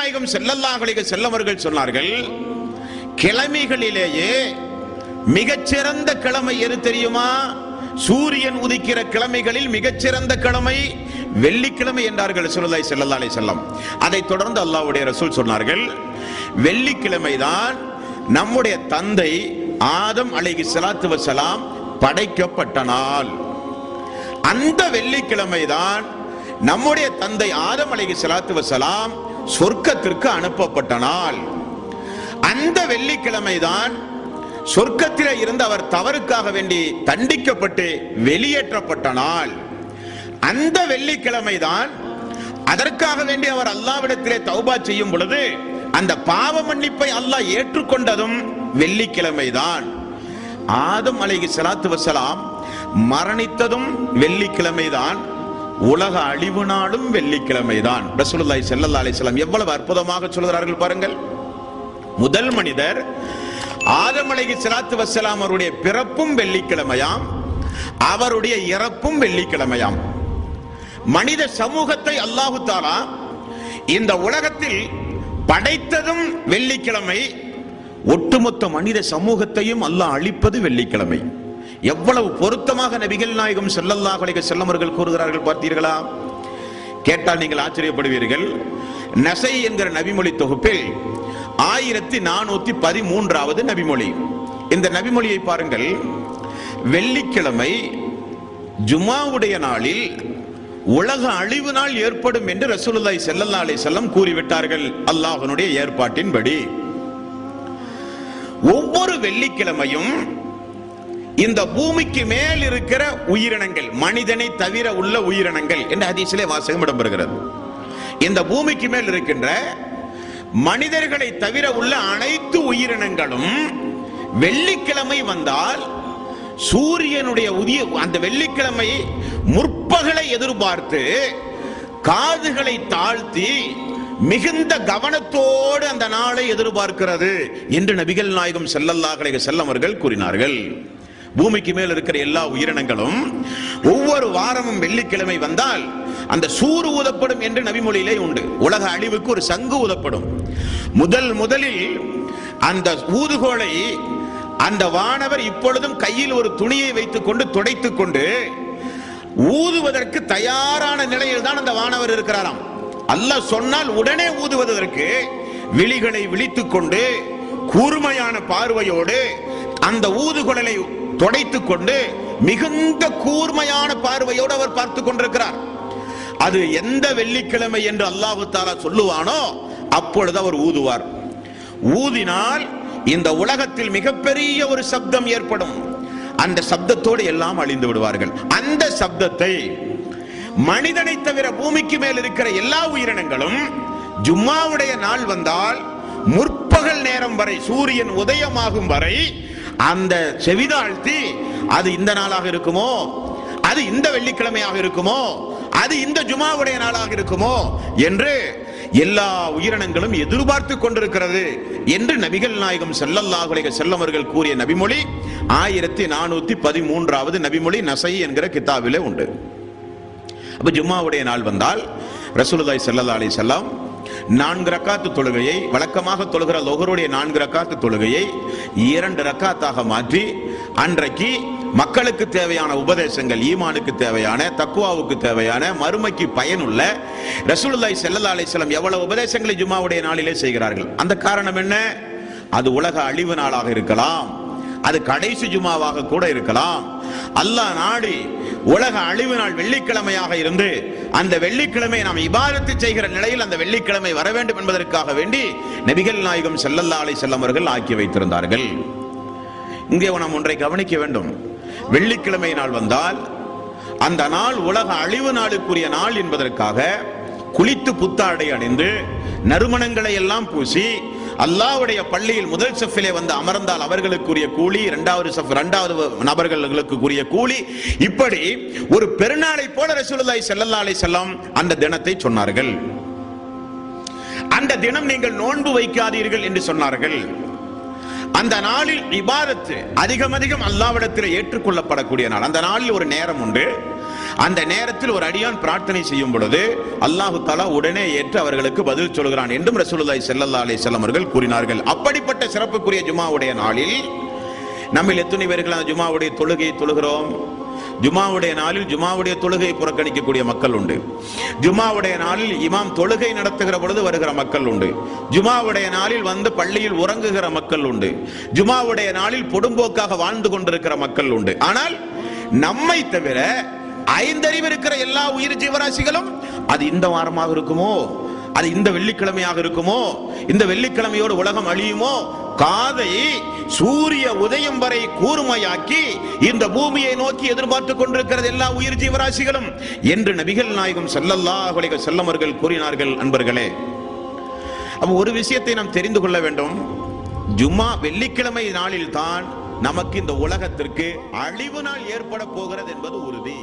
நாயகம் ஸல்லல்லாஹு அலைஹி வஸல்லம் அவர்கள் சொன்னார்கள், கிழமைகளிலேயே மிகச்சிறந்த கிழமை எது தெரியுமா? சூரியன் உதிக்கிற கிழமைகளில் மிகச்சிறந்த கிழமை வெள்ளிக்கிழமை என்றார்கள் ரசூலுல்லாஹி ஸல்லல்லாஹு அலைஹி வஸல்லம். அதைத் தொடர்ந்து அல்லாஹ்வுடைய ரசூல் சொன்னார்கள், வெள்ளிக்கிழமைதான் நம்முடைய தந்தை ஆதம் அலைஹிஸ்ஸலாத்து வஸலாம் படைக்கப்பட்ட நாள். அந்த வெள்ளிக்கிழமைதான் நம்முடைய தந்தை ஆதம் அலைஹிஸ்ஸலாத்து வஸலாம் சொர்க்கத்திற்கு அனுப்பப்பட்ட நாள். அந்த வெள்ளிக்கிழமைதான் சொர்க்கத்திலே இருந்து அவர் தவறுக்காக வேண்டி தண்டிக்கப்பட்டு வெளியேற்றப்பட்ட நாள். அந்த வெள்ளிக்கிழமைதான் அதற்காக வேண்டி அவர் அல்லாஹ்விடத்திலே தௌபா செய்யும் பொழுது அந்த பாவ மன்னிப்பை அல்லாஹ் ஏற்றுக்கொண்டதும் வெள்ளிக்கிழமைதான். ஆதம் அலைஹிஸ்ஸலாத்து வஸலாம் மரணித்ததும் வெள்ளிக்கிழமைதான். உலக அழிவு நாளும் வெள்ளிக்கிழமைதான். ரசூலுல்லாஹி ஸல்லல்லாஹு அலைஹி வஸல்லம் எவ்வளவு அற்புதமாக சொல்கிறார்கள் பாருங்கள். முதல் மனிதர் ஆதம் அலைஹிஸ்ஸலாத்து வஸ்ஸலாம் அவருடைய பிறப்பும் வெள்ளிக்கிழமையாம், அவருடைய இறப்பும் வெள்ளிக்கிழமையாம். மனித சமூகத்தை அல்லாஹு தஆலா இந்த உலகத்தில் படைத்ததும் வெள்ளிக்கிழமை, ஒட்டுமொத்த மனித சமூகத்தையும் அல்லாஹ் அழிப்பது வெள்ளிக்கிழமை. எவ்வளவு பொருத்தமாக நபிகள் நாயகம் ஸல்லல்லாஹு அலைஹி வஸல்லம் அவர்கள் கூறுகிறார்கள் பார்த்தீர்களா? கேட்டால் நீங்கள் ஆச்சரியப்படுவீர்கள். நஸை என்கிற நபிமொழி தொகுப்பில் 1413வது நபிமொழி. இந்த நபிமொழியை பாருங்கள். வெள்ளிக்கிழமை ஜுமாவுடைய நாளில் உலக அழிவு நாள் ஏற்படும் என்று ரசூலுல்லாஹி ஸல்லல்லாஹு அலைஹி வஸல்லம் கூறிவிட்டார்கள். அல்லாஹ்வினுடைய ஏற்பாட்டின்படி ஒவ்வொரு வெள்ளிக்கிழமையும் இந்த பூமிக்கு மேல் இருக்கிற உயிரினங்கள், மனிதனை தவிர உள்ள உயிரினங்கள் என்ற ஹதீஸிலே வாசகம் இடம்பெறுகிறது. இந்த பூமிக்கு மேல் இருக்கின்ற மனிதர்களை தவிர உள்ள அனைத்து உயிரினங்களும் வெள்ளிக்கிழமை வந்தால் சூரியனுடைய உதய அந்த வெள்ளிக்கிழமை முற்பகலை எதிர்பார்த்து காதுகளை தாழ்த்தி மிகுந்த கவனத்தோடு அந்த நாளை எதிர்பார்க்கிறது என்று நபிகள் நாயகம் ஸல்லல்லாஹு அலைஹி வஸல்லம் அவர்கள் கூறினார்கள். பூமிக்கு மேல் இருக்கிற எல்லா உயிரினங்களும் ஒவ்வொரு வாரமும் வெள்ளிக்கிழமை வந்தால் அந்த சூறு ஊதப்படும் என்று நபிமொழியிலே உண்டு. உலக அழிவுக்கு ஒரு சங்கு ஊதப்படும். முதலில் அந்த ஊதுகோலை அந்த வானவர் இப்பொழுதும் கையில் ஒரு துணியை வைத்துக் கொண்டு துடைத்துக் கொண்டு ஊதுவதற்கு தயாரான நிலையில் தான் அந்த வானவர் இருக்கிறாராம். அல்லாஹ் சொன்னால் உடனே ஊதுவதற்கு விழிகளை விழித்துக் கொண்டு கூர்மையான பார்வையோடு அந்த ஊதுகுழலை துடைத்துக் கொண்டு மிகுந்த கூர்மையான பார்வையோடு அவர் பார்த்துக் கொண்டிருக்கிறார். அது எந்த வெள்ளிக்கிழமை என்று அல்லாஹ் தஆலா சொல்லுவானோ அப்பொழுது அவர் ஊதுவார். ஊதினால் இந்த உலகத்தில் மிகப்பெரிய ஒரு சப்தம் ஏற்படும். அந்த சப்தத்தோடு எல்லாம் அழிந்து விடுவார்கள். அந்த சப்தத்தை மனிதனை தவிர பூமிக்கு மேல் இருக்கிற எல்லா உயிரினங்களும் ஜும்மாவுடைய நாள் வந்தால் முற்பகல் நேரம் வரை, சூரியன் உதயமாகும் வரை அந்த செவிதாழ்த்தி அது இந்த நாளாக இருக்குமோ, அது இந்த வெள்ளிக்கிழமையாக இருக்குமோ, அது இந்த ஜுமாவுடைய நாளாக இருக்குமோ என்று எல்லா உயிரினங்களும் எதிர்பார்த்து கொண்டிருக்கிறது என்று நபிகள் நாயகம் ஸல்லல்லாஹு அலைஹி வஸல்லம் அவர்கள் கூறிய நபிமொழி 1413வது நபிமொழி நஸை என்கிற கிதாபிலே உண்டு. அப்ப ஜும்மாவுடைய நாள் வந்தால் ரசூலுல்லாஹி ஸல்லல்லாஹு அலைஹி வஸல்லம் 4 ரக்காத்து தொழுகையை, வழக்கமாக தொழுகிற லொஹருடைய 4 ரக்காத்து தொழுகையை 2 ரக்காத்தாக மாற்றி அன்றைக்கு மக்களுக்கு தேவையான உபதேசங்கள், ஈமானுக்கு தேவையான, தக்வாவுக்கு தேவையான, மறுமைக்கு பயனுள்ள ரசூலுல்லாஹி ஸல்லல்லாஹு அலைஹி வஸல்லம் எவ்வளவு உபதேசங்களை ஜும்மாவுடைய நாளிலே செய்கிறார்கள். அந்த காரணம் என்ன? அது உலக அழிவு நாளாக இருக்கலாம், அது கடைசி ஜும்மாவாக கூட இருக்கலாம். அல்லாஹ் நாடி உலக அழிவு நாள் வெள்ளிக்கிழமையாக இருந்து அந்த வெள்ளிக்கிழமை நாம் இபாதத்து செய்கிற நிலையில் அந்த வெள்ளிக்கிழமை வர வேண்டும் என்பதற்காக வேண்டி நபிகள் நாயகம் ஸல்லல்லாஹு அலைஹி வஸல்லம் அவர்கள் ஆக்கி வைத்திருந்தார்கள். இங்கே நாம் ஒன்றை கவனிக்க வேண்டும். வெள்ளிக்கிழமை நாள் வந்தால் அந்த நாள் உலக அழிவு நாளுக்குரிய நாள் என்பதற்காக குளித்து புத்தாடை அணிந்து நறுமணங்களை எல்லாம் பூசி அல்லாஹ்வுடைய பள்ளியில் முதல் சஃபிலே வந்து அமர்ந்தால் அவர்களுக்குரிய கூலி, இரண்டாவது நபர்களுக்குரிய கூலி, இப்படி ஒரு பெருநாளை போல ரசூலுல்லாஹி ஸல்லல்லாஹு அலைஹி வஸல்லம் அந்த தினத்தை சொன்னார்கள். அந்த தினம் நீங்கள் நோன்பு வைக்காதீர்கள் என்று சொன்னார்கள். அந்த நாளில் இபாதத்து அதிகம் அல்லாஹ்விடத்தில் ஏற்றுக்கொள்ளப்படக்கூடிய நாள். அந்த நாளில் ஒரு நேரம் உண்டு. அந்த நேரத்தில் ஒரு அடியான் பிரார்த்தனை செய்யும் பொழுது அல்லாஹு தஆலா உடனே ஏற்று அவர்களுக்கு பதில் சொல்கிறான் என்றும் ரசூலுல்லாஹி ஸல்லல்லாஹு அலைஹி வஸல்லம் அவர்கள் கூறினார்கள். அப்படிப்பட்ட சிறப்புக்குரிய ஜுமாவுடைய நாளில் நம்மில் எத்தனை பேர்கள் அந்த ஜுமாவுடைய தொழுகையை தொழுகிறோம்? ஜுமாவுடைய நாளில் ஜுமாவுடைய தொழுகையை புறக்கணிக்கக்கூடிய மக்கள் உண்டு. ஜுமாவுடைய நாளில் இமாம் தொழுகை நடத்துகிற பொழுது வருகிற மக்கள் உண்டு. ஜுமாவுடைய நாளில் வந்து பள்ளியில் உறங்குகிற மக்கள் உண்டு. ஜுமாவுடைய நாளில் பொடும்போக்காக வாழ்ந்து கொண்டிருக்கிற மக்கள் உண்டு. ஆனால் நம்மை தவிர ஐந்தறிவு இருக்கிற எல்லா உயிர் ஜீவராசிகளும் அது இந்த வாரமாக இருக்குமோ, அது இந்த வெள்ளிக்கிழமையாக இருக்குமோ, இந்த வெள்ளிக்கிழமையோடு உலகம் அழியுமோ, காதை சூரிய உதயம் வரை கூர்மையாக்கி இந்த பூமியை நோக்கி எதிர்பார்த்து கொண்டிருக்கிறது எல்லா உயிர் ஜீவராசிகளும் என்று நபிகள் நாயகம் ஸல்லல்லாஹு அலைஹி வஸல்லம் அவர்கள் கூறினார்கள். அன்பர்களே, அப்ப ஒரு விஷயத்தை நாம் தெரிந்து கொள்ள வேண்டும். ஜும்மா வெள்ளிக்கிழமை நாளில் தான் நமக்கு இந்த உலகத்திற்கு அழிவு நாள் ஏற்பட போகிறது என்பது உறுதி.